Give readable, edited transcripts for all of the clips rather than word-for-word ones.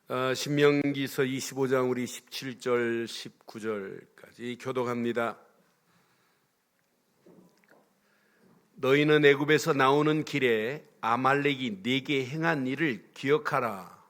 신명기서 25장 우리 17절 19절까지 교독합니다. 너희는 애굽에서 나오는 길에 아말렉이 네게 행한 일을 기억하라.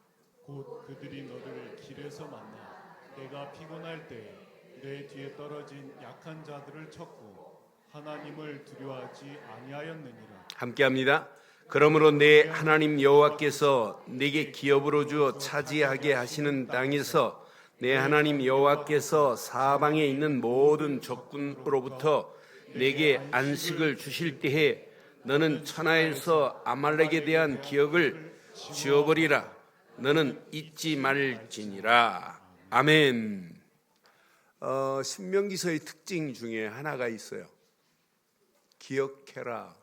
곧 그들이 너를 길에서 만나 내가 피곤할 때 내 뒤에 떨어진 약한 자들을 쳤고 하나님을 두려워하지 아니하였느니라. 함께합니다. 그러므로 내 하나님 여호와께서 네게 기업으로 주어 차지하게 하시는 땅에서 내 하나님 여호와께서 사방에 있는 모든 적군으로부터 내게 안식을 주실 때에 너는 천하에서 아말렉에 대한 기억을 지워버리라. 너는 잊지 말지니라. 아멘. 신명기서의 특징 중에 하나가 있어요. 기억해라.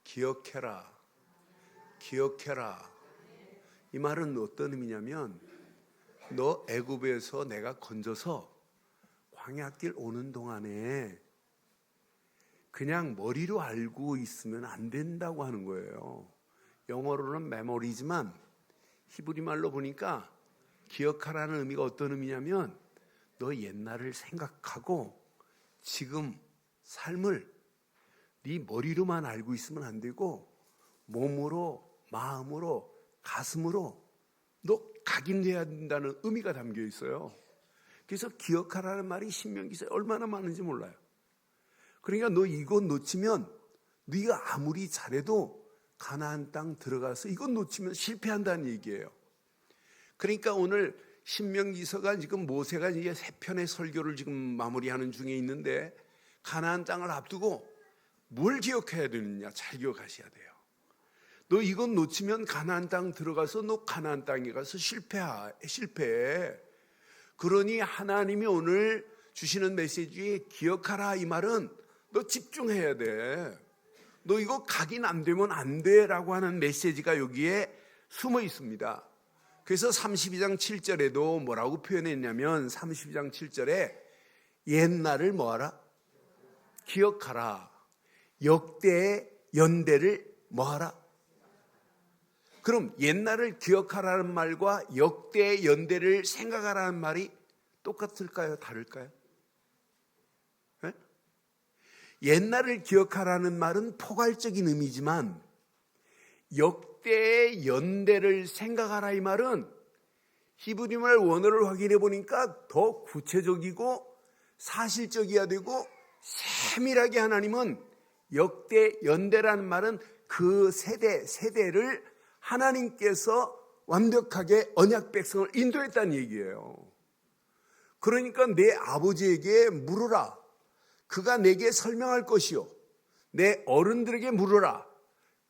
기억해라. 기억해라. 이 말은 어떤 의미냐면 너 애굽에서 내가 건져서 광야길 오는 동안에 그냥 머리로 알고 있으면 안 된다고 하는 거예요. 영어로는 메모리지만 히브리 말로 보니까 기억하라는 의미가 어떤 의미냐면 너 옛날을 생각하고 지금 삶을 네 머리로만 알고 있으면 안 되고 몸으로, 마음으로, 가슴으로 너 각인돼야 된다는 의미가 담겨 있어요. 그래서 기억하라는 말이 신명기서에 얼마나 많은지 몰라요. 그러니까 너 이거 놓치면 네가 아무리 잘해도 가나안 땅 들어가서 이거 놓치면 실패한다는 얘기예요. 그러니까 오늘 신명기서가 지금 모세가 이제 세 편의 설교를 지금 마무리하는 중에 있는데 가나안 땅을 앞두고 뭘 기억해야 되느냐? 잘 기억하셔야 돼요. 너 이건 놓치면 가나안 땅 들어가서 너 가나안 땅에 가서 실패해. 그러니 하나님이 오늘 주시는 메시지에 기억하라 이 말은 너 집중해야 돼. 너 이거 각인 안 되면 안 돼라고 하는 메시지가 여기에 숨어 있습니다. 그래서 32장 7절에도 뭐라고 표현했냐면 32장 7절에 옛날을 뭐하라? 기억하라. 역대의 연대를 뭐하라? 그럼 옛날을 기억하라는 말과 역대의 연대를 생각하라는 말이 똑같을까요? 다를까요? 네? 옛날을 기억하라는 말은 포괄적인 의미지만 역대의 연대를 생각하라 이 말은 히브리 말 원어를 확인해 보니까 더 구체적이고 사실적이어야 되고 세밀하게 하나님은 역대 연대라는 말은 그 세대를 하나님께서 완벽하게 언약 백성을 인도했다는 얘기예요. 그러니까 내 아버지에게 물으라. 그가 내게 설명할 것이요. 내 어른들에게 물으라.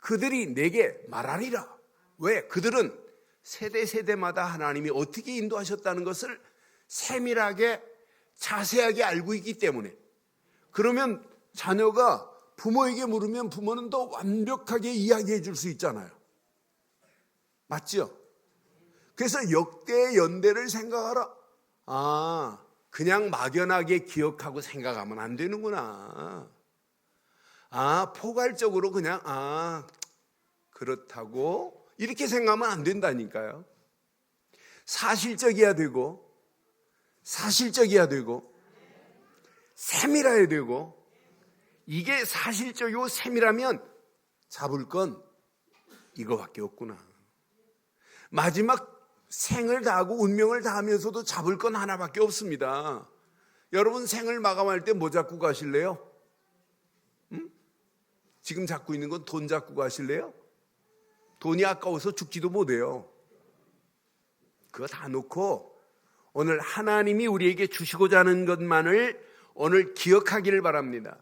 그들이 내게 말하리라. 왜? 그들은 세대마다 하나님이 어떻게 인도하셨다는 것을 세밀하게 자세하게 알고 있기 때문에. 그러면 자녀가 부모에게 물으면 부모는 더 완벽하게 이야기해 줄 수 있잖아요. 맞죠? 그래서 역대 연대를 생각하라. 그냥 막연하게 기억하고 생각하면 안 되는구나. 포괄적으로 그냥 그렇다고 이렇게 생각하면 안 된다니까요. 사실적이어야 되고 세밀해야 되고 이게 사실적이고 세밀하면 잡을 건 이거밖에 없구나. 마지막 생을 다하고 운명을 다하면서도 잡을 건 하나밖에 없습니다. 여러분 생을 마감할 때 뭐 잡고 가실래요? 지금 잡고 있는 건 돈 잡고 가실래요? 돈이 아까워서 죽지도 못해요. 그거 다 놓고 오늘 하나님이 우리에게 주시고자 하는 것만을 오늘 기억하기를 바랍니다.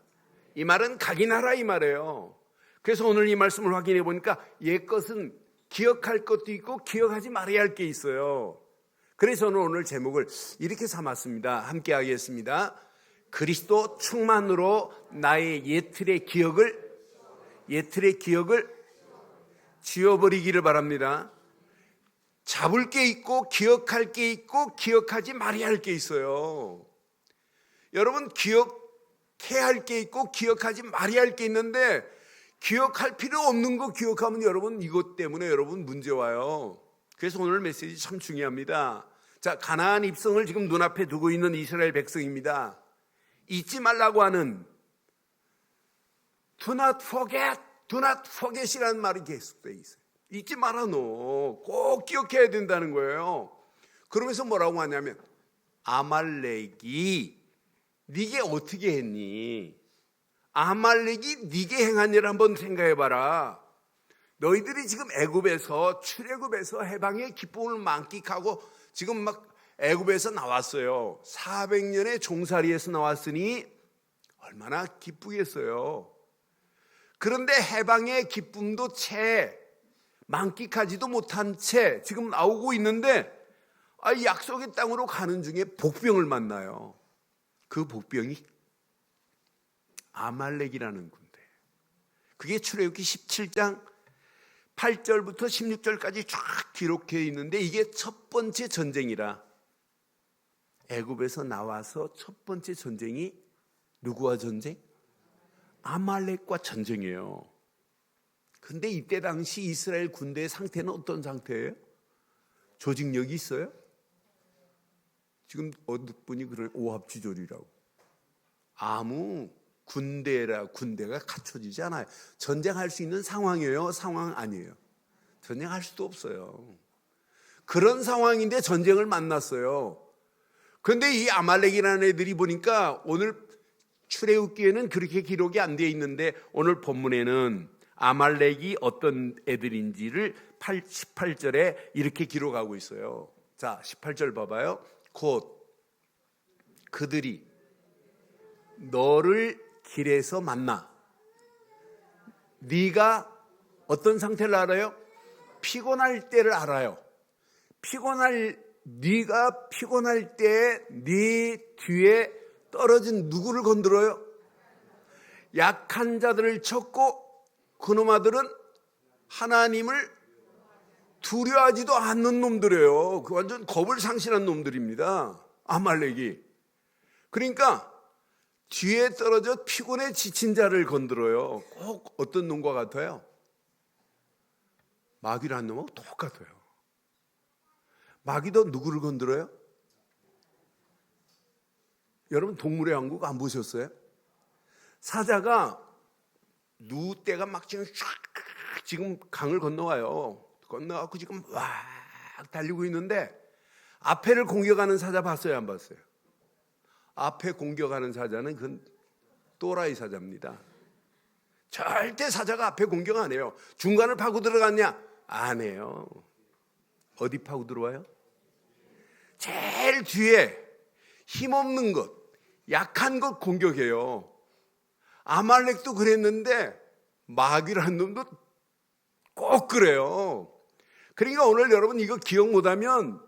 이 말은 각인하라 이 말이에요. 그래서 오늘 이 말씀을 확인해 보니까 옛 것은 기억할 것도 있고 기억하지 말아야 할 게 있어요. 그래서 저는 오늘 제목을 이렇게 삼았습니다. 함께 하겠습니다. 그리스도 충만으로 나의 옛 틀의 기억을 지워버리기를 바랍니다. 잡을 게 있고 기억할 게 있고 기억하지 말아야 할 게 있어요. 여러분 기억해야 할 게 있고 기억하지 말아야 할 게 있는데 기억할 필요 없는 거 기억하면 여러분 이것 때문에 여러분 문제 와요. 그래서 오늘 메시지 참 중요합니다. 자, 가나안 입성을 지금 눈앞에 두고 있는 이스라엘 백성입니다. 잊지 말라고 하는 Do not forget, do not forget이라는 말이 계속되어 있어요. 잊지 마라 너. 꼭 기억해야 된다는 거예요. 그러면서 뭐라고 하냐면 아말렉이 네게 어떻게 했니? 아말렉이 네게 행한 일을 한번 생각해봐라. 너희들이 지금 애굽에서 출애굽에서 해방의 기쁨을 만끽하고 지금 막 애굽에서 나왔어요. 400년의 종살이에서 나왔으니 얼마나 기쁘겠어요. 그런데 해방의 기쁨도 채 만끽하지도 못한 채 지금 나오고 있는데 약속의 땅으로 가는 중에 복병을 만나요. 그 복병이 아말렉이라는 군대. 그게 출애굽기 17장 8절부터 16절까지 쫙 기록해 있는데 이게 첫 번째 전쟁이라. 애굽에서 나와서 첫 번째 전쟁이 누구와 전쟁? 아말렉과 전쟁이에요. 근데 이때 당시 이스라엘 군대의 상태는 어떤 상태예요? 조직력이 있어요? 지금 어느 분이 그런 오합지졸이라고. 아무 군대가 갖춰지지 않아요. 전쟁할 수 있는 상황이에요? 상황 아니에요? 전쟁할 수도 없어요. 그런 상황인데 전쟁을 만났어요. 그런데 이 아말렉이라는 애들이 보니까 오늘 출애굽기에는 그렇게 기록이 안 되어 있는데 오늘 본문에는 아말렉이 어떤 애들인지를 18절에 이렇게 기록하고 있어요. 자, 18절 봐봐요. 곧 그들이 너를 길에서 만나. 네가 어떤 상태를 알아요? 피곤할 때를 알아요. 네가 피곤할 때 네 뒤에 떨어진 누구를 건드려요? 약한 자들을 쳤고 그놈아들은 하나님을 두려워하지도 않는 놈들이에요. 그 완전 겁을 상실한 놈들입니다. 아말렉이. 그러니까 뒤에 떨어져 피곤에 지친 자를 건드려요. 꼭 어떤 놈과 같아요? 마귀라는 놈하고 똑같아요. 마귀도 누구를 건드려요? 여러분 동물의 왕국 안 보셨어요? 사자가 누때가 막 지금 강을 건너와요. 건너가고 지금 와 달리고 있는데 앞에를 공격하는 사자 봤어요? 안 봤어요? 앞에 공격하는 사자는 그건 또라이 사자입니다. 절대 사자가 앞에 공격 안 해요. 중간을 파고 들어갔냐? 안 해요. 어디 파고 들어와요? 제일 뒤에 힘없는 것, 약한 것 공격해요. 아말렉도 그랬는데 마귀라는 놈도 꼭 그래요. 그러니까 오늘 여러분 이거 기억 못하면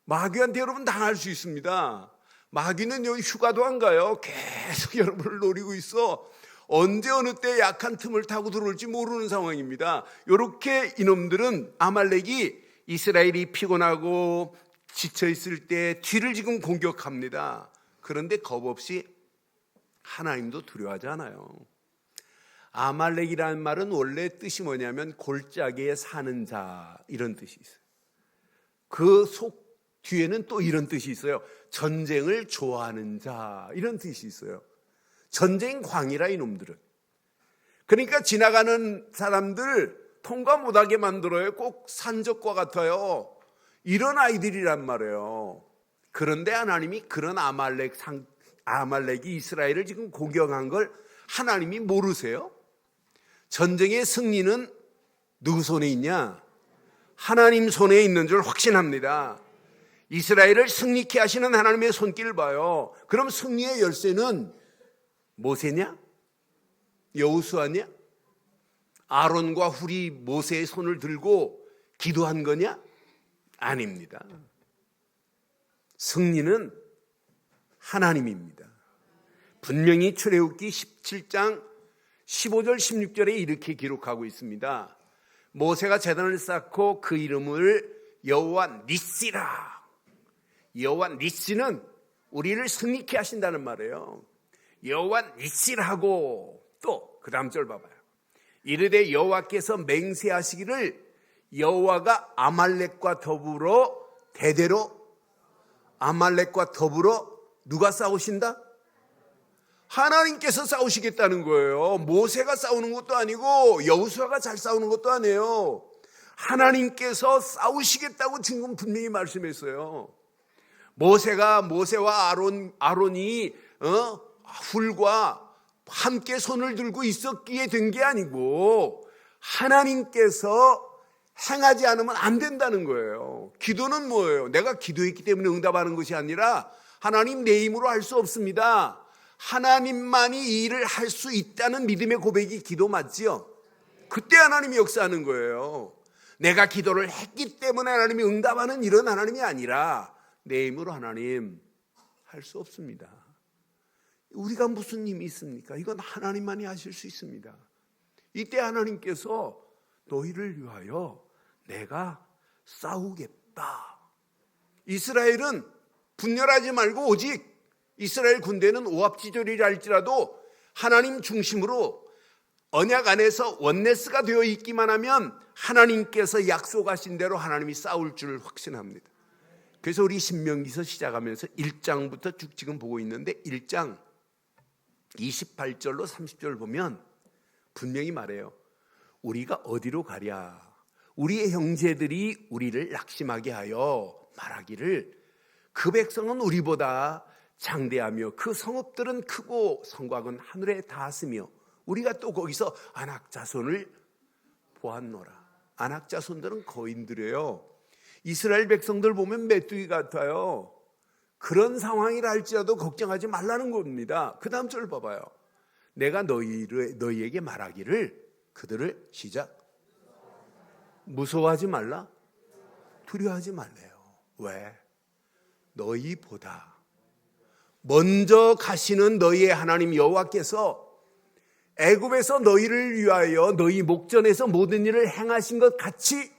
마귀한테 여러분 당할 수 있습니다. 마귀는 여기 휴가도 안 가요. 계속 여러분을 노리고 있어. 언제 어느 때 약한 틈을 타고 들어올지 모르는 상황입니다. 이렇게 이놈들은 아말렉이 이스라엘이 피곤하고 지쳐있을 때 뒤를 지금 공격합니다. 그런데 겁없이 하나님도 두려워하지 않아요. 아말렉이라는 말은 원래 뜻이 뭐냐면 골짜기에 사는 자 이런 뜻이 있어요. 그 속 뒤에는 또 이런 뜻이 있어요. 전쟁을 좋아하는 자 이런 뜻이 있어요. 전쟁 광이라 이놈들은. 그러니까 지나가는 사람들 통과 못하게 만들어요. 꼭 산적과 같아요. 이런 아이들이란 말이에요. 그런데 하나님이 그런 아말렉이 이스라엘을 지금 공격한 걸 하나님이 모르세요? 전쟁의 승리는 누구 손에 있냐? 하나님 손에 있는 줄 확신합니다. 이스라엘을 승리케 하시는 하나님의 손길을 봐요. 그럼 승리의 열쇠는 모세냐? 여호수아냐? 아론과 훌이 모세의 손을 들고 기도한 거냐? 아닙니다. 승리는 하나님입니다. 분명히 출애굽기 17장 15절 16절에 이렇게 기록하고 있습니다. 모세가 제단을 쌓고 그 이름을 여호와 니시라. 여호와 니시는 우리를 승리케 하신다는 말이에요. 여호와 니시라고 또 그 다음 절 봐봐요. 이르되 여호와께서 맹세하시기를 여호와가 아말렉과 더불어 대대로 아말렉과 더불어 누가 싸우신다? 하나님께서 싸우시겠다는 거예요. 모세가 싸우는 것도 아니고 여호수아가 잘 싸우는 것도 아니에요. 하나님께서 싸우시겠다고 지금 분명히 말씀했어요. 모세와 아론이 훌과 함께 손을 들고 있었기에 된 게 아니고 하나님께서 행하지 않으면 안 된다는 거예요. 기도는 뭐예요? 내가 기도했기 때문에 응답하는 것이 아니라 하나님 내 힘으로 할 수 없습니다. 하나님만이 이 일을 할 수 있다는 믿음의 고백이 기도 맞지요? 그때 하나님이 역사하는 거예요. 내가 기도를 했기 때문에 하나님이 응답하는 이런 하나님이 아니라 내 힘으로 하나님 할 수 없습니다. 우리가 무슨 힘이 있습니까? 이건 하나님만이 하실 수 있습니다. 이때 하나님께서 너희를 위하여 내가 싸우겠다. 이스라엘은 분열하지 말고 오직 이스라엘 군대는 오합지졸이라 할지라도 하나님 중심으로 언약 안에서 원네스가 되어 있기만 하면 하나님께서 약속하신 대로 하나님이 싸울 줄 확신합니다. 그래서 우리 신명기서 시작하면서 1장부터 쭉 지금 보고 있는데 1장 28절로 30절 보면 분명히 말해요. 우리가 어디로 가랴? 우리의 형제들이 우리를 낙심하게 하여 말하기를 그 백성은 우리보다 장대하며 그 성읍들은 크고 성곽은 하늘에 닿았으며 우리가 또 거기서 안악자손을 보았노라. 안악자손들은 거인들이에요. 이스라엘 백성들 보면 메뚜기 같아요. 그런 상황이라 할지라도 걱정하지 말라는 겁니다. 그 다음 절 봐봐요. 내가 너희에게 말하기를 그들을 시작 무서워하지 말라, 두려워하지 말래요. 왜? 너희보다 먼저 가시는 너희의 하나님 여호와께서 애굽에서 너희를 위하여 너희 목전에서 모든 일을 행하신 것 같이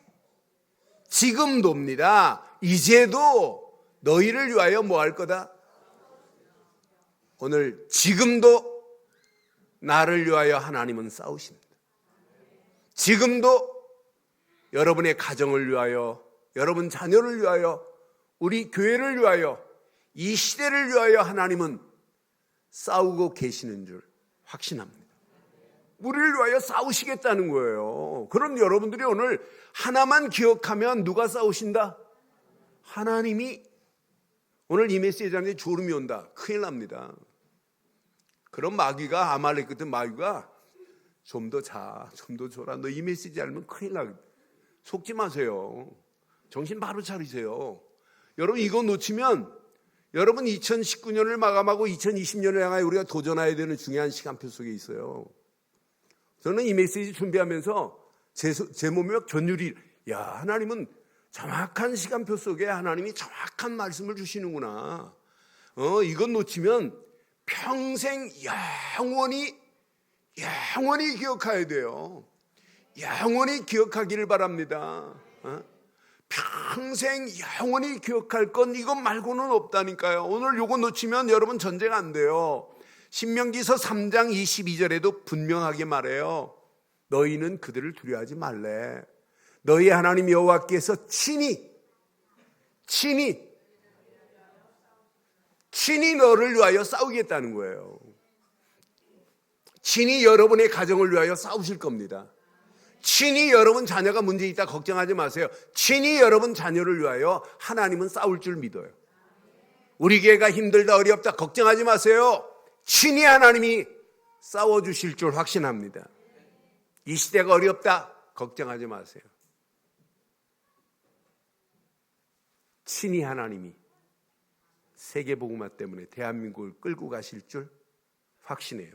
지금도입니다. 이제도 너희를 위하여 뭐 할 거다? 오늘 지금도 나를 위하여 하나님은 싸우십니다. 지금도 여러분의 가정을 위하여, 여러분 자녀를 위하여, 우리 교회를 위하여, 이 시대를 위하여 하나님은 싸우고 계시는 줄 확신합니다. 우리를 위하여 싸우시겠다는 거예요. 그럼 여러분들이 오늘 하나만 기억하면 누가 싸우신다? 하나님이. 오늘 이 메시지 안에 졸음이 온다. 큰일 납니다. 그런 마귀가, 아말렉 같은 마귀가 좀 더 자, 좀 더 졸아. 너 이 메시지 알면 큰일 나. 속지 마세요. 정신 바로 차리세요. 여러분 이거 놓치면 여러분 2019년을 마감하고 2020년을 향하여 우리가 도전해야 되는 중요한 시간표 속에 있어요. 저는 이 메시지 준비하면서 제 몸에 견율이, 야, 하나님은 정확한 시간표 속에 하나님이 정확한 말씀을 주시는구나. 이건 놓치면 평생 영원히 기억해야 돼요. 영원히 기억하기를 바랍니다. 평생 영원히 기억할 건 이것 말고는 없다니까요. 오늘 이거 놓치면 여러분 전쟁 안 돼요. 신명기서 3장 22절에도 분명하게 말해요. 너희는 그들을 두려워하지 말래. 너희 하나님 여호와께서 친히 너를 위하여 싸우겠다는 거예요. 친히 여러분의 가정을 위하여 싸우실 겁니다. 친히 여러분 자녀가 문제 있다 걱정하지 마세요. 친히 여러분 자녀를 위하여 하나님은 싸울 줄 믿어요. 우리 교회가 힘들다 어렵다 걱정하지 마세요. 친히 하나님이 싸워주실 줄 확신합니다. 이 시대가 어렵다 걱정하지 마세요. 친히 하나님이 세계복음화 때문에 대한민국을 끌고 가실 줄 확신해요.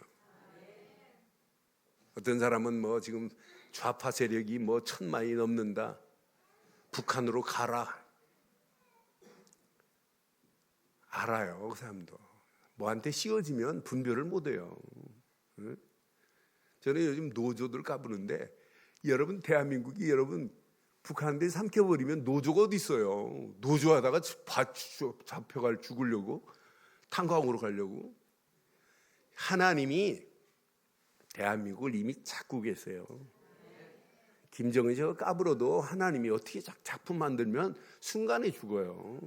어떤 사람은 뭐 지금 좌파 세력이 뭐 1000만이 넘는다. 북한으로 가라. 알아요, 그 사람도. 뭐한테 씌워지면 분별을 못해요. 저는 요즘 노조들 까부는데 여러분 대한민국이 여러분 북한들 삼켜버리면 노조가 어디 있어요? 노조하다가 잡혀갈 죽으려고 탄광으로 가려고. 하나님이 대한민국을 이미 찾고 계세요. 김정은 씨가 까불어도 하나님이 어떻게 작품 만들면 순간에 죽어요.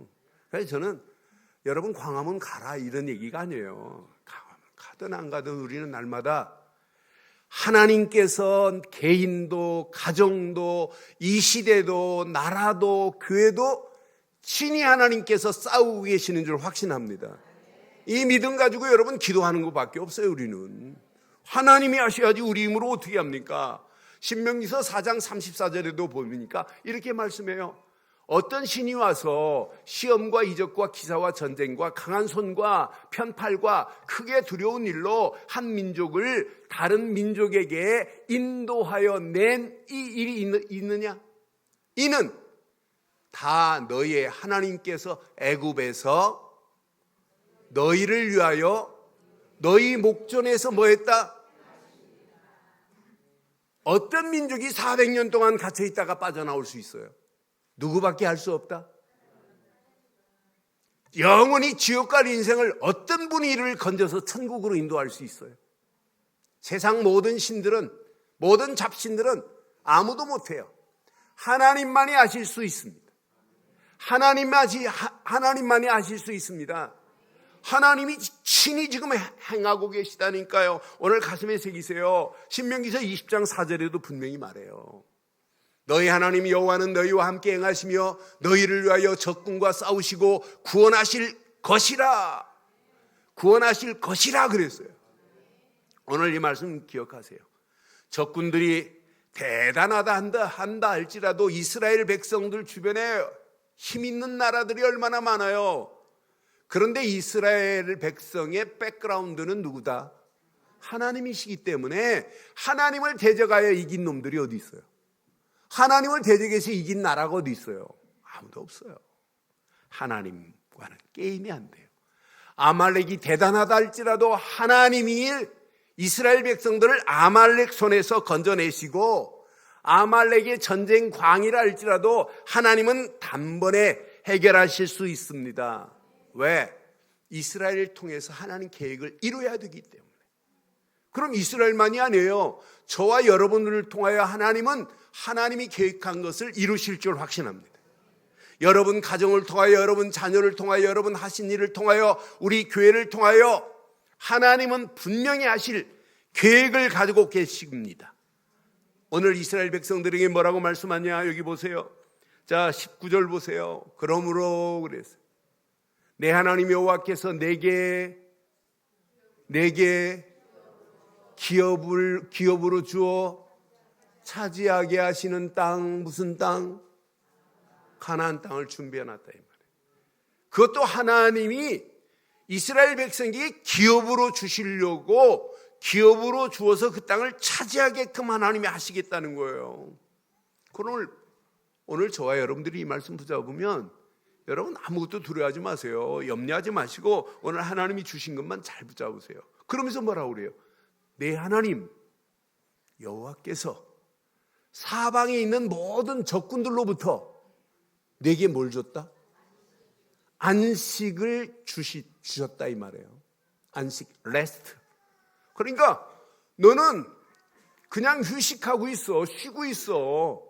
그래서 저는 여러분 광화문 가라 이런 얘기가 아니에요. 가든 안 가든 우리는 날마다 하나님께서 개인도 가정도 이 시대도 나라도 교회도 친히 하나님께서 싸우고 계시는 줄 확신합니다. 이 믿음 가지고 여러분 기도하는 것밖에 없어요. 우리는 하나님이 하셔야지 우리 힘으로 어떻게 합니까? 신명기서 4장 34절에도 보니까 이렇게 말씀해요. 어떤 신이 와서 시험과 이적과 기사와 전쟁과 강한 손과 편팔과 크게 두려운 일로 한 민족을 다른 민족에게 인도하여 낸 이 일이 있느냐? 이는 다 너희의 하나님께서 애굽에서 너희를 위하여 너희 목전에서 뭐 했다? 어떤 민족이 400년 동안 갇혀 있다가 빠져나올 수 있어요? 누구밖에 할 수 없다? 영원히 지옥 갈 인생을 어떤 분이 이를 건져서 천국으로 인도할 수 있어요? 세상 모든 신들은, 모든 잡신들은 아무도 못해요. 하나님만이 하실 수 있습니다. 하나님만이 하실 수 있습니다. 하나님이 친히 지금 행하고 계시다니까요. 오늘 가슴에 새기세요. 신명기서 20장 4절에도 분명히 말해요. 너희 하나님 여호와는 너희와 함께 행하시며 너희를 위하여 적군과 싸우시고 구원하실 것이라. 구원하실 것이라 그랬어요. 오늘 이 말씀 기억하세요. 적군들이 대단하다 한다 할지라도 이스라엘 백성들 주변에 힘 있는 나라들이 얼마나 많아요. 그런데 이스라엘 백성의 백그라운드는 누구다? 하나님이시기 때문에 하나님을 대적하여 이긴 놈들이 어디 있어요? 하나님을 대적해서 이긴 나라가 어디 있어요? 아무도 없어요. 하나님과는 게임이 안 돼요. 아말렉이 대단하다 할지라도 하나님이 이스라엘 백성들을 아말렉 손에서 건져내시고 아말렉의 전쟁 광이라 할지라도 하나님은 단번에 해결하실 수 있습니다. 왜? 이스라엘을 통해서 하나님 계획을 이루어야 되기 때문에. 그럼 이스라엘만이 아니에요. 저와 여러분을 통하여 하나님은 하나님이 계획한 것을 이루실 줄 확신합니다. 여러분 가정을 통하여, 여러분 자녀를 통하여, 여러분 하신 일을 통하여, 우리 교회를 통하여 하나님은 분명히 하실 계획을 가지고 계십니다. 오늘 이스라엘 백성들에게 뭐라고 말씀하냐? 여기 보세요. 자, 19절 보세요. 그러므로 그랬어요. 내 하나님 여호와께서 내게 기업으로 주어 차지하게 하시는 땅, 무슨 땅? 가나안 땅을 준비해놨다 이 말이에요. 그것도 하나님이 이스라엘 백성에게 기업으로 주시려고 기업으로 주어서 그 땅을 차지하게끔 하나님이 하시겠다는 거예요. 그럼 오늘 저와 여러분들이 이 말씀 붙잡으면 여러분 아무것도 두려워하지 마세요. 염려하지 마시고 오늘 하나님이 주신 것만 잘 붙잡으세요. 그러면서 뭐라고 그래요? 내 하나님 여호와께서 사방에 있는 모든 적군들로부터 내게 뭘 줬다? 안식을 주셨다 이 말이에요. 안식, 레스트. 그러니까 너는 그냥 휴식하고 있어, 쉬고 있어.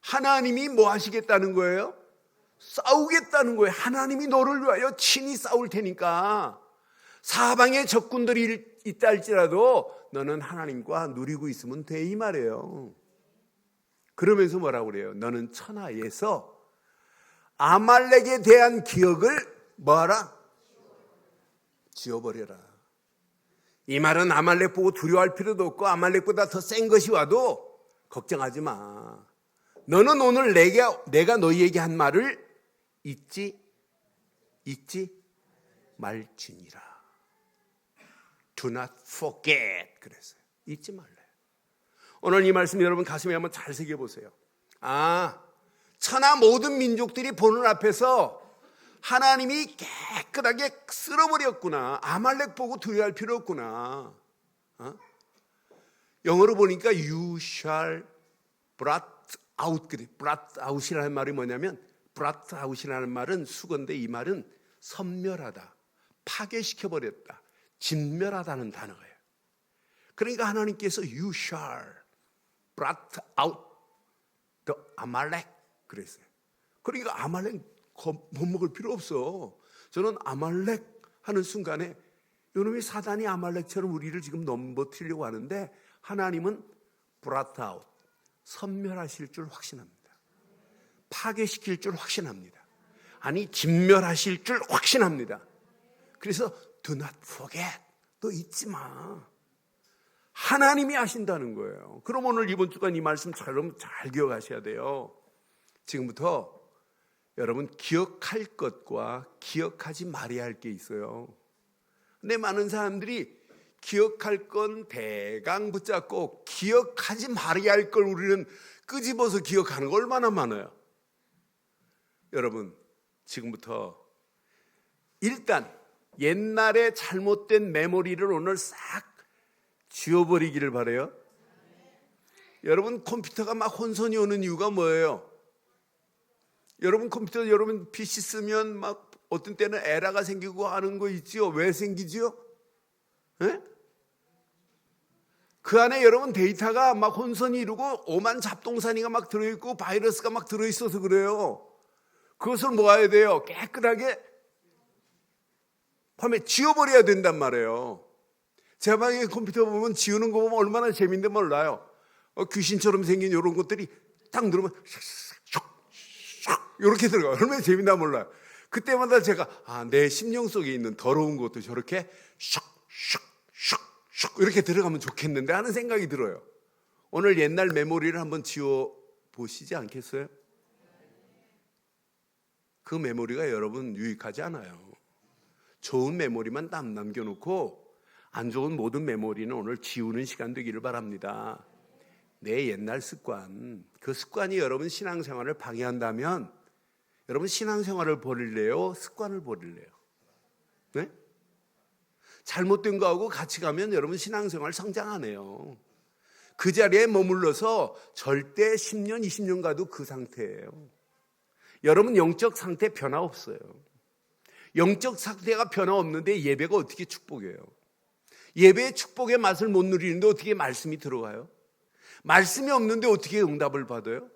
하나님이 뭐 하시겠다는 거예요? 싸우겠다는 거예요. 하나님이 너를 위하여 친히 싸울 테니까 사방에 적군들이 있다 할지라도 너는 하나님과 누리고 있으면 돼 이 말이에요. 그러면서 뭐라고 그래요? 너는 천하에서 아말렉에 대한 기억을 뭐하라? 지워버려라. 이 말은 아말렉 보고 두려워할 필요도 없고 아말렉보다 더 센 것이 와도 걱정하지 마. 너는 오늘 내가 너희에게 한 말을 잊지 말지니라. Do not forget 그랬어요. 잊지 말래요. 오늘 이 말씀 여러분 가슴에 한번 잘 새겨보세요. 천하 모든 민족들이 보는 앞에서 하나님이 깨끗하게 쓸어버렸구나. 아말렉 보고 두려워할 필요 없구나. 영어로 보니까 you shall blot out 그래. blot out이라는 말이 뭐냐면 blot out이라는 말은 수건데 이 말은 섬멸하다, 파괴시켜버렸다, 진멸하다는 단어예요. 그러니까 하나님께서 you shall blot out 더 아말렉 그랬어요. 그러니까 아말렉 못 먹을 필요 없어. 저는 아말렉 하는 순간에 이놈의 사단이 아말렉처럼 우리를 지금 넘버뜨리려고 하는데 하나님은 브라트아웃, 섬멸하실 줄 확신합니다. 파괴시킬 줄 확신합니다. 아니 진멸하실 줄 확신합니다. 그래서 do not forget, 너 잊지 마. 하나님이 하신다는 거예요. 그럼 오늘 이번 주간 이 말씀처럼 잘 기억하셔야 돼요. 지금부터 여러분 기억할 것과 기억하지 말아야 할 게 있어요. 근데 많은 사람들이 기억할 건 대강 붙잡고 기억하지 말아야 할 걸 우리는 끄집어서 기억하는 거 얼마나 많아요. 여러분 지금부터 일단 옛날에 잘못된 메모리를 오늘 싹 지워버리기를 바라요. 여러분 컴퓨터가 막 혼선이 오는 이유가 뭐예요? 여러분 컴퓨터 여러분 PC 쓰면 막 어떤 때는 에러가 생기고 하는 거 있지요. 왜 생기지요? 네? 그 안에 여러분 데이터가 막 혼선이 이루고 오만 잡동사니가 막 들어있고 바이러스가 막 들어있어서 그래요. 그것을 모아야 돼요. 깨끗하게 밤에 지워버려야 된단 말이에요. 제 방에 컴퓨터 보면 지우는 거 보면 얼마나 재밌는지 몰라요. 귀신처럼 생긴 이런 것들이 딱 누르면 이렇게 들어가요. 얼마나 재밌나 몰라요. 그때마다 제가 내 심령 속에 있는 더러운 것도 저렇게 슉슉슉슉 이렇게 들어가면 좋겠는데 하는 생각이 들어요. 오늘 옛날 메모리를 한번 지워보시지 않겠어요? 그 메모리가 여러분 유익하지 않아요. 좋은 메모리만 남겨놓고 안 좋은 모든 메모리는 오늘 지우는 시간 되기를 바랍니다. 내 옛날 습관, 그 습관이 여러분 신앙생활을 방해한다면 여러분 신앙생활을 버릴래요? 습관을 버릴래요? 네? 잘못된 거하고 같이 가면 여러분 신앙생활 성장 안 해요. 그 자리에 머물러서 절대 10년, 20년 가도 그 상태예요. 여러분 영적 상태 변화 없어요. 영적 상태가 변화 없는데 예배가 어떻게 축복이에요? 예배의 축복의 맛을 못 누리는데 어떻게 말씀이 들어가요? 말씀이 없는데 어떻게 응답을 받아요?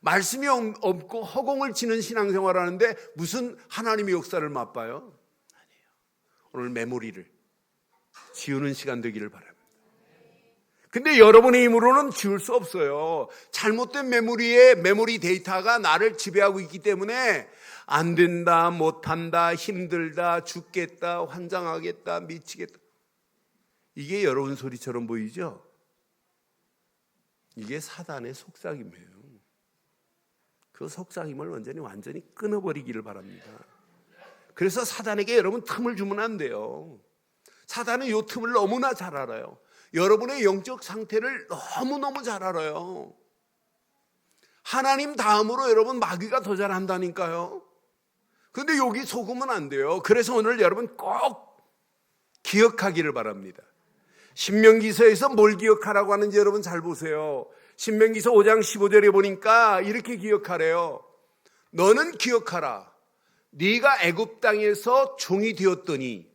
말씀이 없고 허공을 치는 신앙생활을 하는데 무슨 하나님의 역사를 맛봐요? 아니에요. 오늘 메모리를 지우는 시간 되기를 바랍니다. 근데 여러분의 힘으로는 지울 수 없어요. 잘못된 메모리 데이터가 나를 지배하고 있기 때문에 안 된다, 못한다, 힘들다, 죽겠다, 환장하겠다, 미치겠다. 이게 여러분 소리처럼 보이죠? 이게 사단의 속삭임이에요. 그 속삭임을 완전히 끊어버리기를 바랍니다. 그래서 사단에게 여러분 틈을 주면 안 돼요. 사단은 이 틈을 너무나 잘 알아요. 여러분의 영적 상태를 너무너무 잘 알아요. 하나님 다음으로 여러분 마귀가 더 잘한다니까요. 그런데 여기 속으면 안 돼요. 그래서 오늘 여러분 꼭 기억하기를 바랍니다. 신명기서에서 뭘 기억하라고 하는지 여러분 잘 보세요. 신명기서 5장 15절에 보니까 이렇게 기억하래요. 너는 기억하라. 네가 애굽 땅에서 종이 되었더니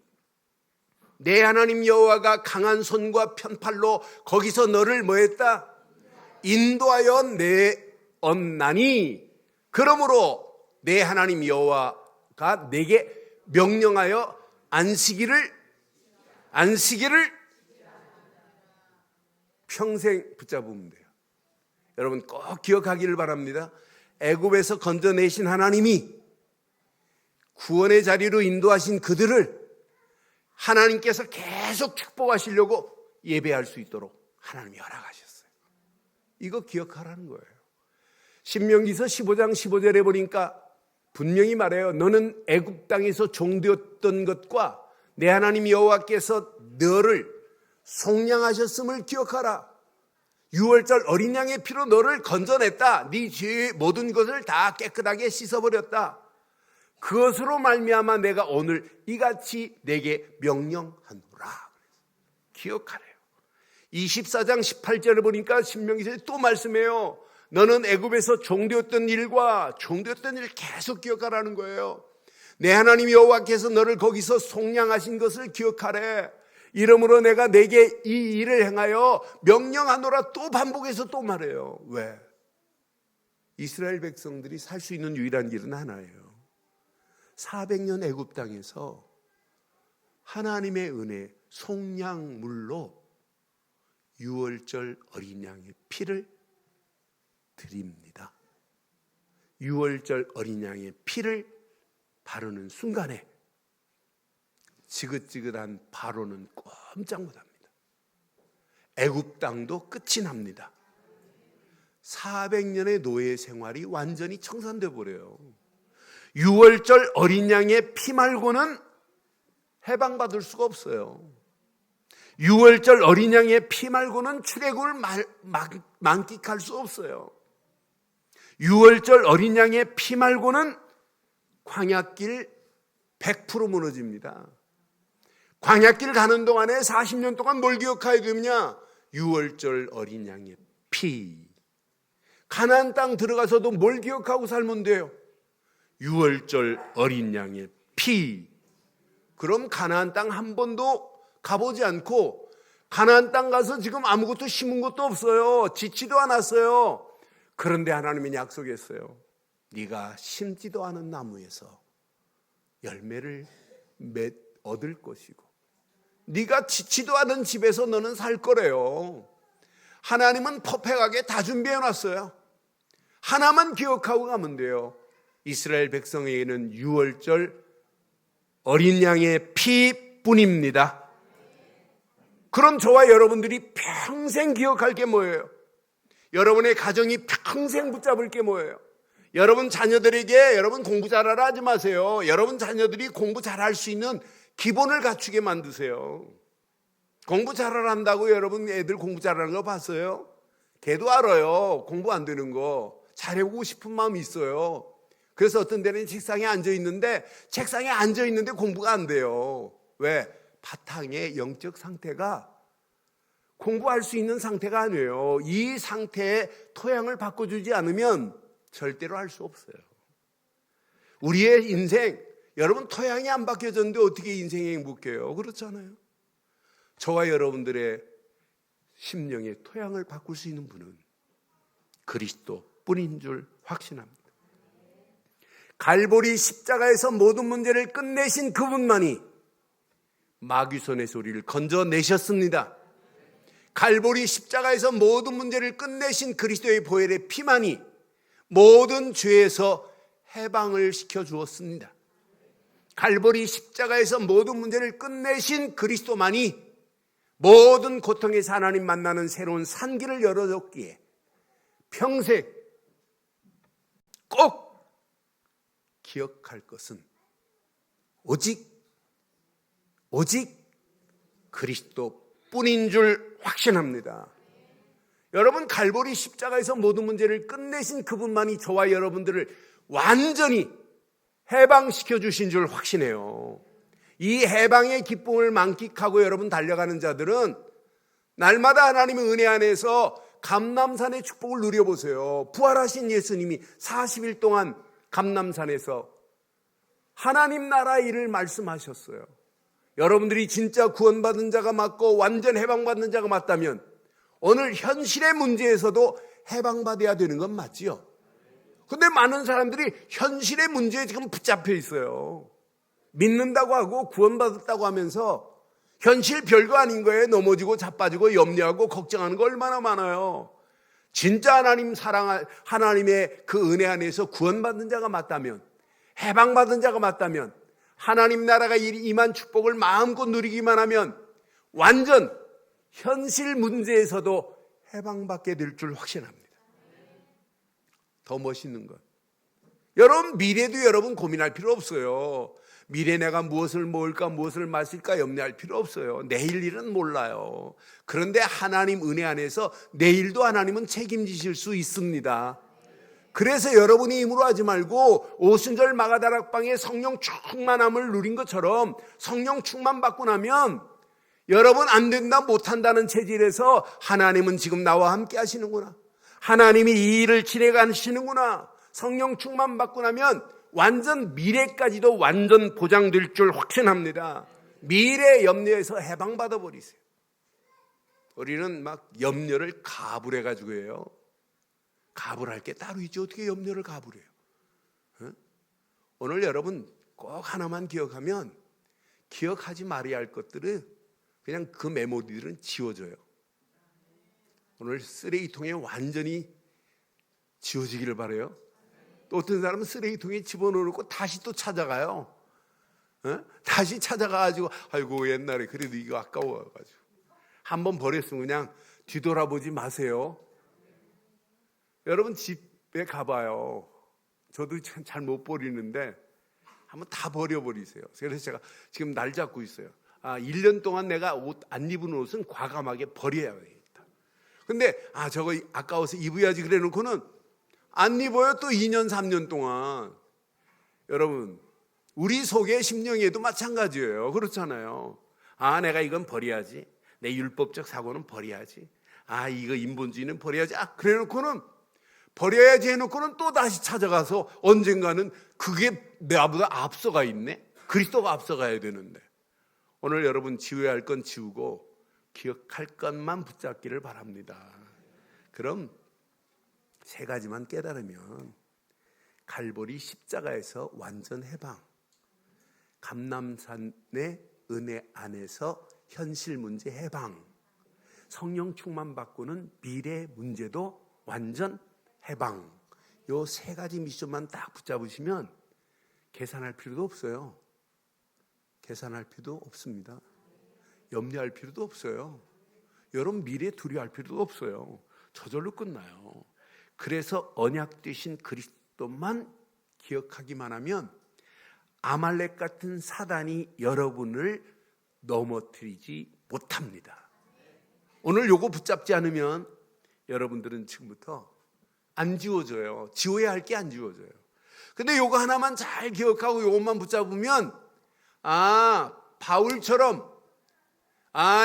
내 하나님 여호와가 강한 손과 편팔로 거기서 너를 뭐했다? 인도하여 내었나니 그러므로 내 하나님 여호와가 내게 명령하여 안식일을 평생 붙잡으면 돼요. 여러분 꼭 기억하기를 바랍니다. 애굽에서 건져내신 하나님이 구원의 자리로 인도하신 그들을 하나님께서 계속 축복하시려고 예배할 수 있도록 하나님이 허락하셨어요. 이거 기억하라는 거예요. 신명기서 15장 15절에 보니까 분명히 말해요. 너는 애굽 땅에서 종되었던 것과 내 하나님 여호와께서 너를 속량하셨음을 기억하라. 6월절 어린 양의 피로 너를 건져냈다. 네 죄의 모든 것을 다 깨끗하게 씻어버렸다. 그것으로 말미암아 내가 오늘 이같이 내게 명령하노라. 기억하래요. 24장 18절을 보니까 신명기서에 또 말씀해요. 너는 애굽에서 종되었던 일과 종되었던 일을 계속 기억하라는 거예요. 내 하나님 여호와께서 너를 거기서 속량하신 것을 기억하래. 이러므로 내가 내게 이 일을 행하여 명령하노라. 또 반복해서 또 말해요. 왜? 이스라엘 백성들이 살 수 있는 유일한 길은 하나예요. 400년 애굽 땅에서 하나님의 은혜 속량물로 유월절 어린 양의 피를 드립니다. 유월절 어린 양의 피를 바르는 순간에 지긋지긋한 바로는 꼼짝 못합니다. 애굽 땅도 끝이 납니다. 400년의 노예 생활이 완전히 청산돼 버려요. 유월절 어린 양의 피 말고는 해방받을 수가 없어요. 유월절 어린 양의 피 말고는 출애굽을 만끽할 수 없어요. 유월절 어린 양의 피 말고는 광야길 100% 무너집니다. 광야길 가는 동안에 40년 동안 뭘 기억해야 되느냐? 유월절 어린 양의 피. 가나안 땅 들어가서도 뭘 기억하고 살면 돼요? 유월절 어린 양의 피. 그럼 가나안 땅 한 번도 가보지 않고 가나안 땅 가서 지금 아무것도 심은 것도 없어요. 짓지도 않았어요. 그런데 하나님은 약속했어요. 네가 심지도 않은 나무에서 열매를 얻을 것이고 네가 짓지도 않은 집에서 너는 살 거래요. 하나님은 퍼펙하게 다 준비해 놨어요. 하나만 기억하고 가면 돼요. 이스라엘 백성에게는 유월절 어린 양의 피뿐입니다. 그럼 저와 여러분들이 평생 기억할 게 뭐예요? 여러분의 가정이 평생 붙잡을 게 뭐예요? 여러분 자녀들에게 여러분 공부 잘하라 하지 마세요. 여러분 자녀들이 공부 잘할 수 있는 기본을 갖추게 만드세요. 공부 잘하라 한다고 여러분 애들 공부 잘하는 거 봤어요? 걔도 알아요. 공부 안 되는 거. 잘해보고 싶은 마음이 있어요. 그래서 어떤 데는 책상에 앉아있는데 공부가 안 돼요. 왜? 바탕의 영적 상태가 공부할 수 있는 상태가 아니에요. 이 상태의 토양을 바꿔주지 않으면 절대로 할 수 없어요. 우리의 인생, 여러분 토양이 안 바뀌어졌는데 어떻게 인생이 행복해요? 그렇잖아요. 저와 여러분들의 심령의 토양을 바꿀 수 있는 분은 그리스도뿐인 줄 확신합니다. 갈보리 십자가에서 모든 문제를 끝내신 그분만이 마귀손의 소리를 건져내셨습니다. 갈보리 십자가에서 모든 문제를 끝내신 그리스도의 보혈의 피만이 모든 죄에서 해방을 시켜주었습니다. 갈보리 십자가에서 모든 문제를 끝내신 그리스도만이 모든 고통에서 하나님 만나는 새로운 산길을 열어줬기에 평생 꼭 기억할 것은 오직 그리스도뿐인 줄 확신합니다. 여러분 갈보리 십자가에서 모든 문제를 끝내신 그분만이 저와 여러분들을 완전히 해방시켜 주신 줄 확신해요. 이 해방의 기쁨을 만끽하고 여러분 달려가는 자들은 날마다 하나님의 은혜 안에서 감람산의 축복을 누려보세요. 부활하신 예수님이 40일 동안 감람산에서 하나님 나라 일을 말씀하셨어요. 여러분들이 진짜 구원받은 자가 맞고 완전 해방받는 자가 맞다면 오늘 현실의 문제에서도 해방받아야 되는 건 맞지요. 근데 많은 사람들이 현실의 문제에 지금 붙잡혀 있어요. 믿는다고 하고 구원받았다고 하면서 현실 별거 아닌 거에 넘어지고 자빠지고 염려하고 걱정하는 거 얼마나 많아요. 진짜 하나님의 그 은혜 안에서 구원받는 자가 맞다면, 해방받은 자가 맞다면, 하나님 나라가 임한 축복을 마음껏 누리기만 하면 완전 현실 문제에서도 해방받게 될 줄 확신합니다. 더 멋있는 것, 여러분 미래도 여러분 고민할 필요 없어요. 미래 내가 무엇을 먹을까 무엇을 마실까 염려할 필요 없어요. 내일 일은 몰라요. 그런데 하나님 은혜 안에서 내일도 하나님은 책임지실 수 있습니다. 그래서 여러분이 힘으로 하지 말고 오순절 마가다락방에 성령 충만함을 누린 것처럼 성령 충만 받고 나면 여러분 안 된다 못한다는 체질에서 하나님은 지금 나와 함께 하시는구나, 하나님이 이 일을 진행하시는구나, 성령 충만 받고 나면 완전 미래까지도 완전 보장될 줄 확신합니다. 미래 염려에서 해방받아 버리세요. 우리는 막 염려를 가불해 가지고 해요. 가불할 게 따로 있지 어떻게 염려를 가불해요? 어? 오늘 여러분 꼭 하나만 기억하면 기억하지 말아야 할 것들은 그냥 그 메모리들은 지워져요. 오늘 쓰레기통에 완전히 지워지기를 바라요. 또 어떤 사람은 쓰레기통에 집어넣고 다시 또 찾아가요. 어? 다시 찾아가가지고 아이고 옛날에 그래도 이거 아까워가지고 한번 버렸으면 그냥 뒤돌아보지 마세요. 여러분 집에 가봐요. 저도 잘 못 버리는데 한번 다 버려버리세요. 그래서 제가 지금 날 잡고 있어요. 1년 동안 내가 옷 안 입은 옷은 과감하게 버려야 되겠다. 근데 저거 아까워서 입어야지 그래 놓고는 안 입어요. 또 2년 3년 동안. 여러분 우리 속의 심령에도 마찬가지예요. 그렇잖아요. 내가 이건 버려야지. 내 율법적 사고는 버려야지. 이거 인본주의는 버려야지. 그래 놓고는 버려야지 해놓고는 또 다시 찾아가서 언젠가는 그게 나보다 앞서가 있네. 그리스도가 앞서가야 되는데 오늘 여러분 지워야 할 건 지우고 기억할 것만 붙잡기를 바랍니다. 그럼 세 가지만 깨달으면 갈보리 십자가에서 완전 해방, 감람산의 은혜 안에서 현실 문제 해방, 성령 충만 받고는 미래 문제도 완전 해방. 요 세 가지 미션만 딱 붙잡으시면 계산할 필요도 없어요. 계산할 필요도 없습니다. 염려할 필요도 없어요. 여러분 미래 두려워할 필요도 없어요. 저절로 끝나요. 그래서 언약 되신 그리스도만 기억하기만 하면 아말렉 같은 사단이 여러분을 넘어뜨리지 못합니다. 오늘 요거 붙잡지 않으면 여러분들은 지금부터 안 지워져요. 지워야 할 게 안 지워져요. 근데 요거 하나만 잘 기억하고 요것만 붙잡으면 바울처럼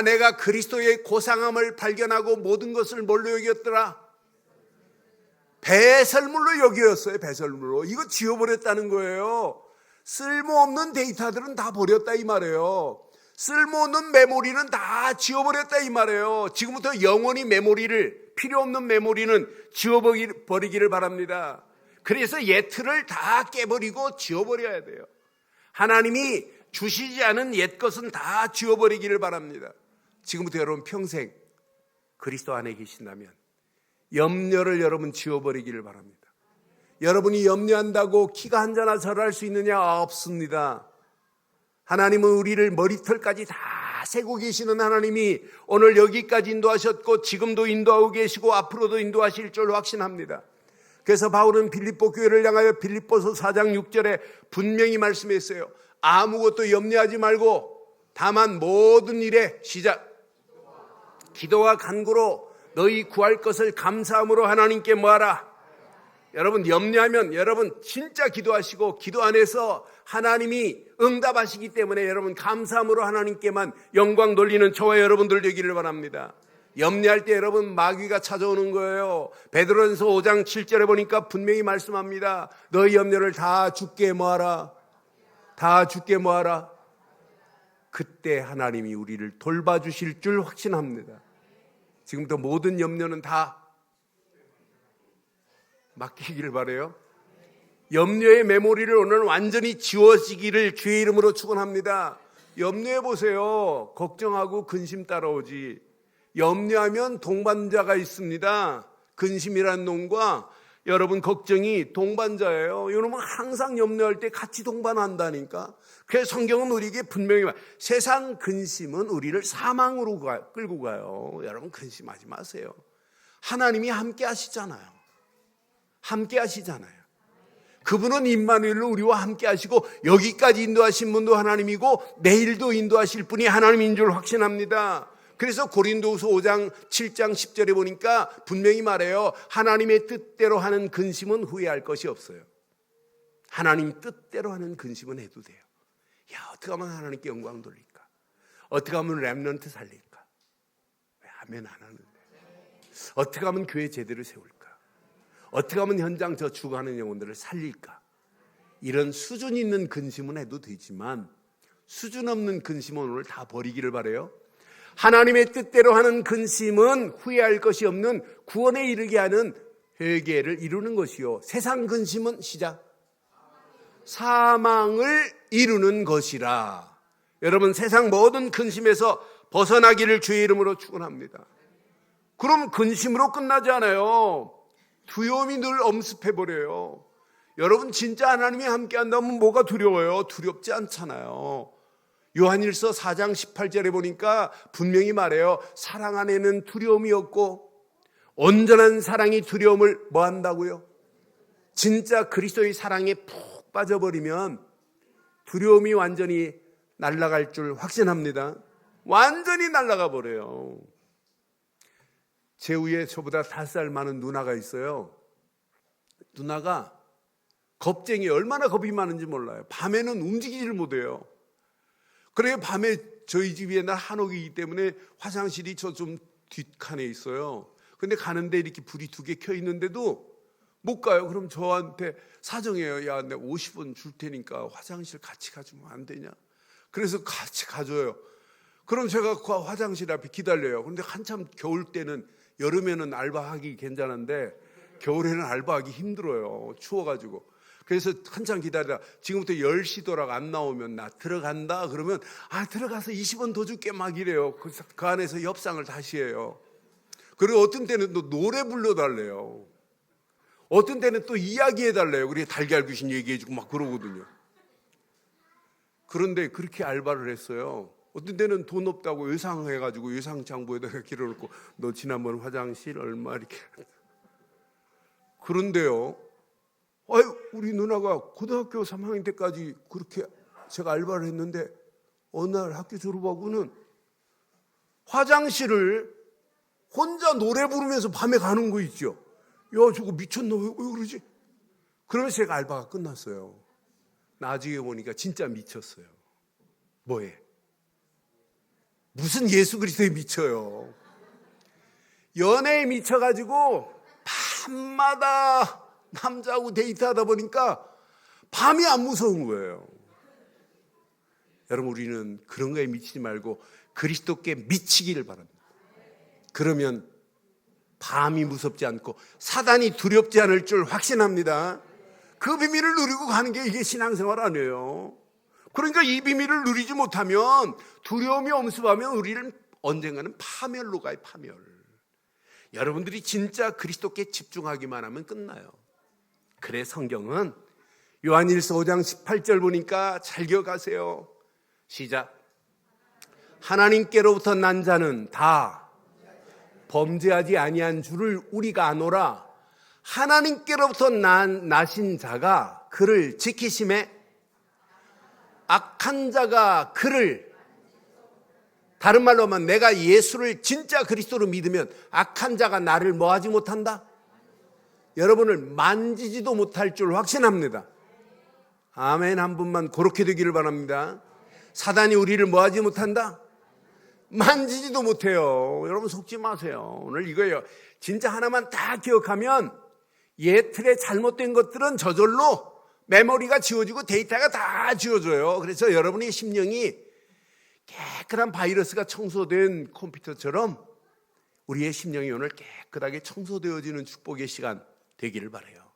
내가 그리스도의 고상함을 발견하고 모든 것을 뭘로 여겼더라? 배설물로 여겼어요. 배설물로. 이거 지워버렸다는 거예요. 쓸모없는 데이터들은 다 버렸다 이 말이에요. 쓸모없는 메모리는 다 지워버렸다 이 말이에요. 지금부터 영원히 메모리를, 필요 없는 메모리는 지워버리기를 바랍니다. 그래서 옛 틀을 다 깨버리고 지워버려야 돼요. 하나님이 주시지 않은 옛 것은 다 지워버리기를 바랍니다. 지금부터 여러분 평생 그리스도 안에 계신다면 염려를 여러분 지워버리기를 바랍니다. 여러분이 염려한다고 키가 한 자나 절할 수 있느냐? 없습니다. 하나님은 우리를 머리털까지 다 세고 계시는 하나님이 오늘 여기까지 인도하셨고 지금도 인도하고 계시고 앞으로도 인도하실 줄 확신합니다. 그래서 바울은 빌립보 교회를 향하여 빌립보서 4장 6절에 분명히 말씀했어요. 아무것도 염려하지 말고 다만 모든 일에 시작 기도와 간구로 너희 구할 것을 감사함으로 하나님께 뭐하라. 여러분 염려하면 여러분 진짜 기도하시고 기도 안에서 하나님이 응답하시기 때문에 여러분 감사함으로 하나님께만 영광 돌리는 저와 여러분들 되기를 바랍니다. 염려할 때 여러분 마귀가 찾아오는 거예요. 베드로전서 5장 7절에 보니까 분명히 말씀합니다. 너희 염려를 다 주께 모아라. 다 주께 모아라. 그때 하나님이 우리를 돌봐주실 줄 확신합니다. 지금부터 모든 염려는 다 맡기기를 바라요. 염려의 메모리를 오늘 완전히 지워지기를 주의 이름으로 축원합니다. 염려해 보세요. 걱정하고 근심 따라오지. 염려하면 동반자가 있습니다. 근심이란 놈과 여러분 걱정이 동반자예요. 여러분 항상 염려할 때 같이 동반한다니까. 그래서 성경은 우리에게 분명히 세상 근심은 우리를 사망으로 끌고 가요. 여러분 근심하지 마세요. 하나님이 함께 하시잖아요. 함께 하시잖아요. 그분은 임마누엘로 우리와 함께 하시고 여기까지 인도하신 분도 하나님이고 내일도 인도하실 분이 하나님인 줄 확신합니다. 그래서 고린도후서 5장 7장 10절에 보니까 분명히 말해요. 하나님의 뜻대로 하는 근심은 후회할 것이 없어요. 하나님 뜻대로 하는 근심은 해도 돼요. 어떻게 하면 하나님께 영광 돌릴까? 어떻게 하면 렘넌트 살릴까? 왜 아멘 안 하는데? 어떻게 하면 교회 제대로 세울까? 어떻게 하면 현장 저 죽어가는 영혼들을 살릴까? 이런 수준 있는 근심은 해도 되지만 수준 없는 근심은 오늘 다 버리기를 바라요. 하나님의 뜻대로 하는 근심은 후회할 것이 없는 구원에 이르게 하는 회개를 이루는 것이요 세상 근심은 시작 사망을 이루는 것이라. 여러분 세상 모든 근심에서 벗어나기를 주의 이름으로 축원합니다. 그럼 근심으로 끝나지 않아요. 두려움이 늘 엄습해버려요. 여러분 진짜 하나님이 함께 한다면 뭐가 두려워요? 두렵지 않잖아요. 요한일서 4장 18절에 보니까 분명히 말해요. 사랑 안에는 두려움이 없고 온전한 사랑이 두려움을 뭐 한다고요? 진짜 그리스도의 사랑에 푹 빠져버리면 두려움이 완전히 날아갈 줄 확신합니다. 완전히 날아가 버려요. 제 위에 저보다 5살 많은 누나가 있어요. 누나가 겁쟁이, 얼마나 겁이 많은지 몰라요. 밤에는 움직이지를 못해요. 그래요. 밤에 저희 집 위에 날 한옥이기 때문에 화장실이 저 좀 뒷칸에 있어요. 근데 가는데 이렇게 불이 2개 켜 있는데도 못 가요. 그럼 저한테 사정해요. 야, 내가 50원 줄 테니까 화장실 같이 가주면 안 되냐? 그래서 같이 가줘요. 그럼 제가 그 화장실 앞에 기다려요. 그런데 한참 겨울 때는, 여름에는 알바하기 괜찮은데 겨울에는 알바하기 힘들어요. 추워가지고. 그래서 한참 기다리다 지금부터 10시더라고 안 나오면 나 들어간다 그러면 들어가서 20원 더 줄게 막 이래요. 그 안에서 협상을 다시 해요. 그리고 어떤 때는 또 노래 불러달래요. 어떤 때는 또 이야기해달래요. 그래 달걀 귀신 얘기해주고 막 그러거든요. 그런데 그렇게 알바를 했어요. 어떤 때는 돈 없다고 외상해가지고 외상장부에다가 길어놓고 너 지난번 화장실 얼마 이렇게. 그런데요, 우리 누나가 고등학교 3학년 때까지 그렇게 제가 알바를 했는데 어느 날 학교 졸업하고는 화장실을 혼자 노래 부르면서 밤에 가는 거 있죠. 야, 저거 미쳤나? 왜 그러지? 그러면서 제가 알바가 끝났어요. 나중에 보니까 진짜 미쳤어요. 뭐에? 무슨 예수 그리스도에 미쳐요. 연애에 미쳐가지고 밤마다 남자하고 데이트하다 보니까 밤이 안 무서운 거예요. 여러분 우리는 그런 거에 미치지 말고 그리스도께 미치기를 바랍니다. 그러면 밤이 무섭지 않고 사단이 두렵지 않을 줄 확신합니다. 그 비밀을 누리고 가는 게 이게 신앙생활 아니에요. 그러니까 이 비밀을 누리지 못하면 두려움이 엄습하면 우리는 언젠가는 파멸로 가요. 파멸. 여러분들이 진짜 그리스도께 집중하기만 하면 끝나요. 그래 성경은 요한일서 5장 18절 보니까 잘 기억하세요. 시작. 하나님께로부터 난 자는 다 범죄하지 아니한 줄을 우리가 아노라. 하나님께로부터 나신 자가 그를 지키심에 악한 자가 그를, 다른 말로 하면 내가 예수를 진짜 그리스도로 믿으면 악한 자가 나를 뭐하지 못한다? 여러분을 만지지도 못할 줄 확신합니다. 아멘. 한 분만 그렇게 되기를 바랍니다. 사단이 우리를 뭐하지 못한다? 만지지도 못해요. 여러분 속지 마세요. 오늘 이거예요. 진짜 하나만 다 기억하면 옛 틀에 잘못된 것들은 저절로 메모리가 지워지고 데이터가 다 지워져요. 그래서 여러분의 심령이 깨끗한 바이러스가 청소된 컴퓨터처럼 우리의 심령이 오늘 깨끗하게 청소되어지는 축복의 시간 되기를 바라요.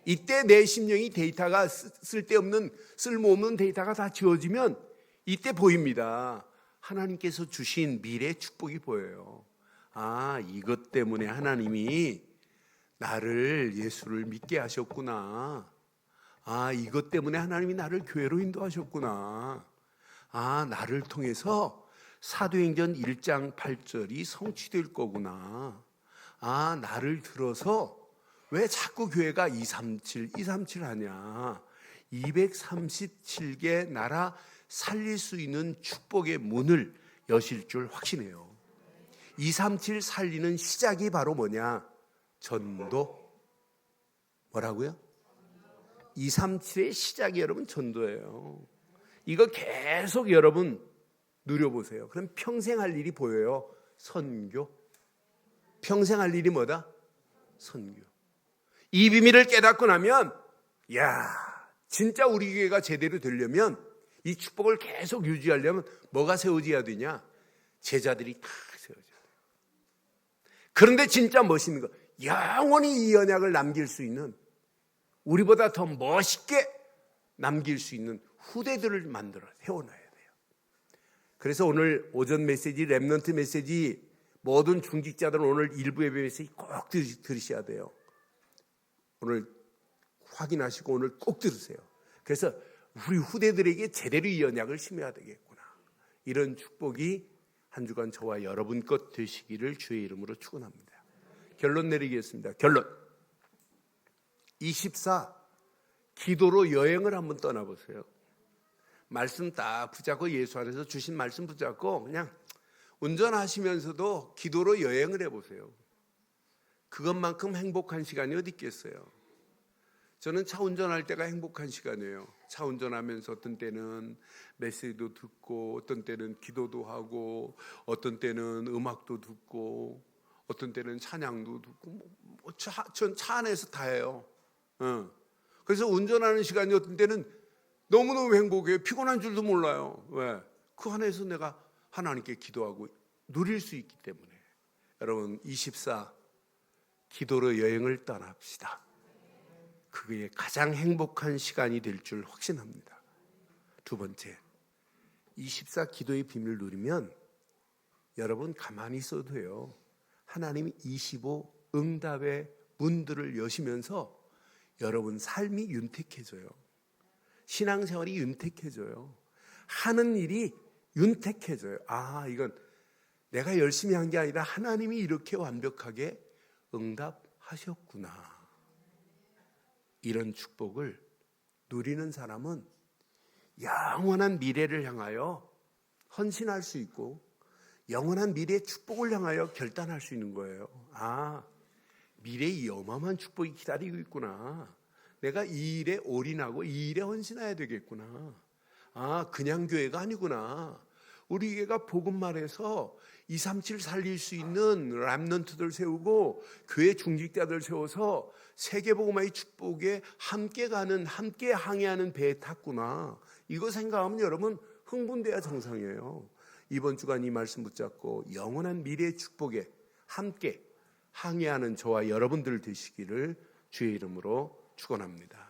이때 내 심령이 데이터가 쓸모없는 데이터가 다 지워지면 이때 보입니다. 하나님께서 주신 미래의 축복이 보여요. 이것 때문에 하나님이 나를 예수를 믿게 하셨구나. 이것 때문에 하나님이 나를 교회로 인도하셨구나. 나를 통해서 사도행전 1장 8절이 성취될 거구나. 나를 들어서 왜 자꾸 교회가 237 하냐. 237개 나라 살릴 수 있는 축복의 문을 여실 줄 확신해요. 237 살리는 시작이 바로 뭐냐? 전도. 뭐라고요? 237의 시작이 여러분 전도예요. 이거 계속 여러분 누려보세요. 그럼 평생 할 일이 보여요. 선교. 평생 할 일이 뭐다? 선교. 이 비밀을 깨닫고 나면 진짜 우리 교회가 제대로 되려면 이 축복을 계속 유지하려면 뭐가 세워져야 되냐? 제자들이 다 세워져야 돼요. 그런데 진짜 멋있는 거 영원히 이 언약을 남길 수 있는, 우리보다 더 멋있게 남길 수 있는 후대들을 만들어 세워놔야 돼요. 그래서 오늘 오전 메시지, 렘넌트 메시지, 모든 중직자들은 오늘 일부 예배 메시지 꼭 들으셔야 돼요. 오늘 확인하시고 오늘 꼭 들으세요. 그래서 우리 후대들에게 제대로 이 언약을 심어야 되겠구나. 이런 축복이 한 주간 저와 여러분 것 되시기를 주의 이름으로 축원합니다. 결론 내리겠습니다. 결론. 24 기도로 여행을 한번 떠나보세요. 말씀 딱 붙잡고, 예수 안에서 주신 말씀 붙잡고 그냥 운전하시면서도 기도로 여행을 해보세요. 그것만큼 행복한 시간이 어디 있겠어요. 저는 차 운전할 때가 행복한 시간이에요. 차 운전하면서 어떤 때는 메시지도 듣고, 어떤 때는 기도도 하고, 어떤 때는 음악도 듣고, 어떤 때는 찬양도 듣고, 전 차 안에서 다 해요. 그래서 운전하는 시간이 어떤 때는 너무너무 행복해요. 피곤한 줄도 몰라요. 왜? 그 안에서 내가 하나님께 기도하고 누릴 수 있기 때문에. 여러분, 24 기도로 여행을 떠납시다. 그게 가장 행복한 시간이 될 줄 확신합니다. 두 번째, 24 기도의 비밀을 누리면 여러분 가만히 있어도 돼요. 하나님이 25 응답의 문들을 여시면서 여러분 삶이 윤택해져요. 신앙생활이 윤택해져요. 하는 일이 윤택해져요. 아, 이건 내가 열심히 한 게 아니라 하나님이 이렇게 완벽하게 응답하셨구나. 이런 축복을 누리는 사람은 영원한 미래를 향하여 헌신할 수 있고, 영원한 미래의 축복을 향하여 결단할 수 있는 거예요. 아, 미래의 어마어마한 축복이 기다리고 있구나. 내가 이 일에 올인하고 이 일에 헌신해야 되겠구나. 아, 그냥 교회가 아니구나. 우리 교회가 복음 말해서 237 살릴 수 있는 렘넌트들 세우고 교회 중직자들 세워서 세계복음화의 축복에 함께 가는, 함께 항해하는 배에 탔구나. 이거 생각하면 여러분 흥분돼야 정상이에요. 이번 주간 이 말씀 붙잡고 영원한 미래의 축복에 함께 항해하는 저와 여러분들 되시기를 주의 이름으로 축원합니다.